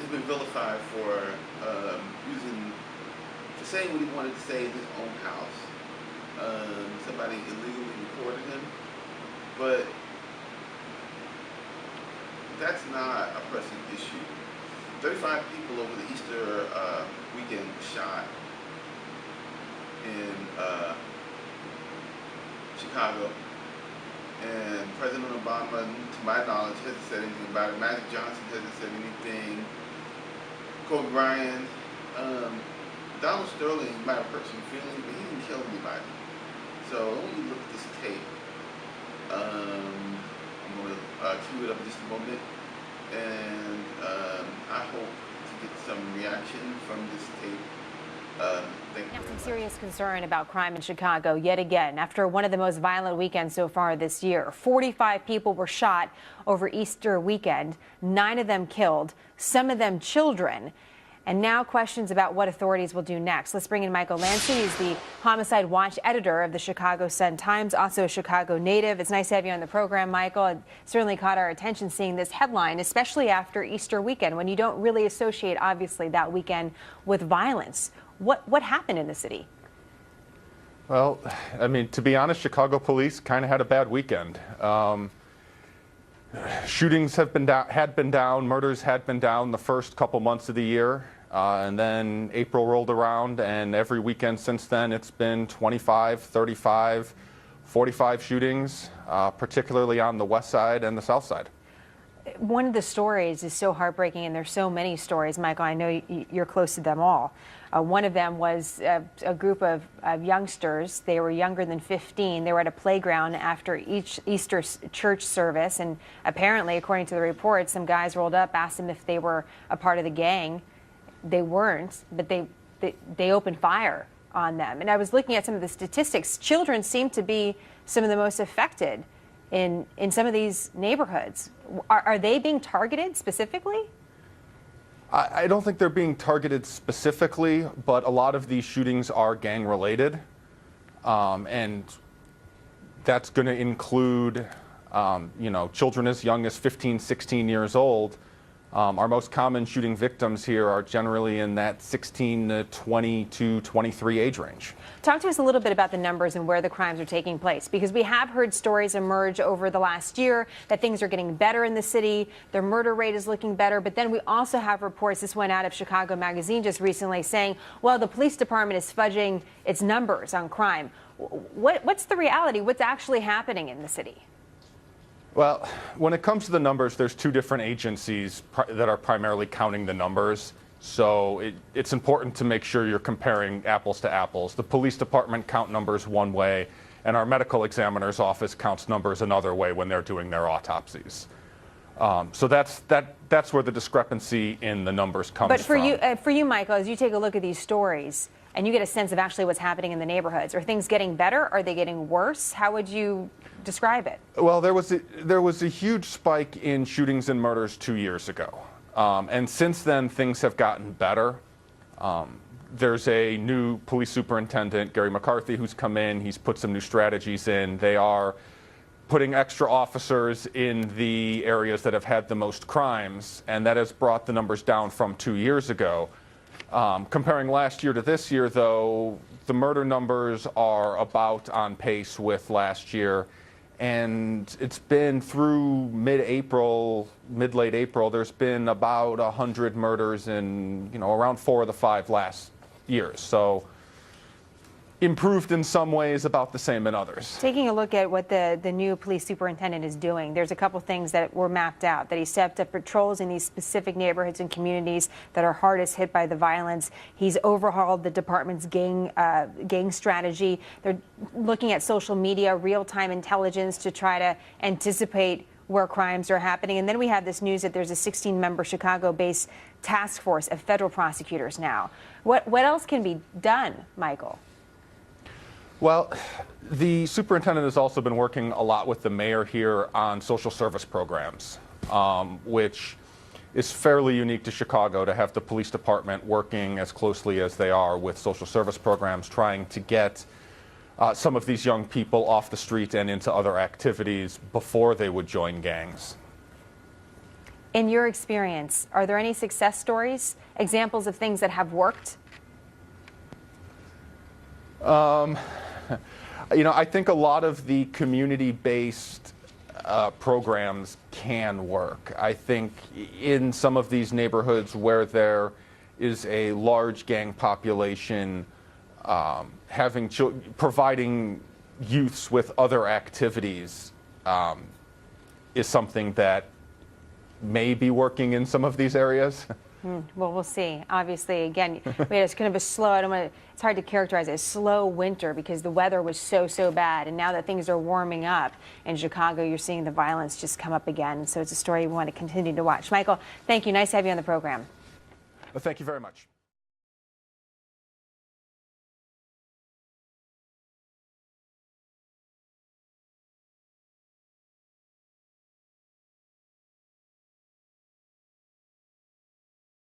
has been vilified for saying what he wanted to say in his own house. Somebody illegally recorded him, but that's not a pressing issue. 35 people over the Easter weekend were shot in Chicago, and President Obama, to my knowledge, hasn't said anything about it. Magic Johnson hasn't said anything. Kobe Bryant, Donald Sterling might have hurt some feelings, but he didn't kill anybody. So when you look at this tape, I'm going to cue it up in just a moment, and I hope to get some reaction from this tape. Thank you. Some serious concern about crime in Chicago yet again after one of the most violent weekends so far this year. 45 people were shot over Easter weekend, 9 of them killed, some of them children. And now questions about what authorities will do next. Let's bring in Michael Lancy. He's the Homicide Watch editor of the Chicago Sun-Times, also a Chicago native. It's nice to have you on the program, Michael. It certainly caught our attention seeing this headline, especially after Easter weekend, when you don't really associate, obviously, that weekend with violence. What happened in the city? Well, I mean, to be honest, Chicago police kind of had a bad weekend. Shootings had been down, murders had been down the first couple months of the year. And then April rolled around, and every weekend since then it's been 25, 35, 45 shootings, particularly on the west side and the south side. One of the stories is so heartbreaking, and there's so many stories, Michael. I know you're close to them all. One of them was a group of youngsters. They were younger than 15. They were at a playground after each Easter church service, and apparently, according to the report, some guys rolled up, asked them if they were a part of the gang. They weren't, but they opened fire on them. And I was looking at some of the statistics. Children seem to be some of the most affected in some of these neighborhoods. Are they being targeted specifically? I don't think they're being targeted specifically, but a lot of these shootings are gang related. And that's going to include, children as young as 15, 16 years old. Our most common shooting victims here are generally in that 16 to 22, 23 age range. Talk to us a little bit about the numbers and where the crimes are taking place, because we have heard stories emerge over the last year that things are getting better in the city. Their murder rate is looking better. But then we also have reports, this went out of Chicago Magazine just recently, saying, well, the police department is fudging its numbers on crime. What's the reality? What's actually happening in the city? Well, when it comes to the numbers, there's two different agencies that are primarily counting the numbers. So it's important to make sure you're comparing apples to apples. The police department count numbers one way, and our medical examiner's office counts numbers another way when they're doing their autopsies. So that's where the discrepancy in the numbers comes from. But for you, Michael, as you take a look at these stories and you get a sense of actually what's happening in the neighborhoods, are things getting better? Are they getting worse? How would you describe it? Well, there was a huge spike in shootings and murders 2 years ago. And since then, things have gotten better. There's a new police superintendent, Gary McCarthy, who's come in. He's put some new strategies in. They are putting extra officers in the areas that have had the most crimes, and that has brought the numbers down from 2 years ago. Comparing last year to this year, though, the murder numbers are about on pace with last year. And it's been through mid-late April, there's been about 100 murders in, around 4 of the 5 last years. So improved in some ways, about the same in others. Taking a look at what the new police superintendent is doing, there's a couple things that were mapped out, that he stepped up patrols in these specific neighborhoods and communities that are hardest hit by the violence. He's overhauled the department's gang strategy. They're looking at social media, real-time intelligence to try to anticipate where crimes are happening. And then we have this news that there's a 16-member Chicago-based task force of federal prosecutors now. What else can be done, Michael? Well, the superintendent has also been working a lot with the mayor here on social service programs, which is fairly unique to Chicago, to have the police department working as closely as they are with social service programs, trying to get some of these young people off the street and into other activities before they would join gangs. In your experience, are there any success stories, examples of things that have worked? You know, I think a lot of the community-based programs can work. I think in some of these neighborhoods where there is a large gang population, providing youths with other activities is something that may be working in some of these areas. Well, we'll see. Obviously, again, we had kind of a slow, it's hard to characterize it, a slow winter because the weather was so bad. And now that things are warming up in Chicago, you're seeing the violence just come up again. So it's a story we want to continue to watch. Michael, thank you. Nice to have you on the program. Well, thank you very much.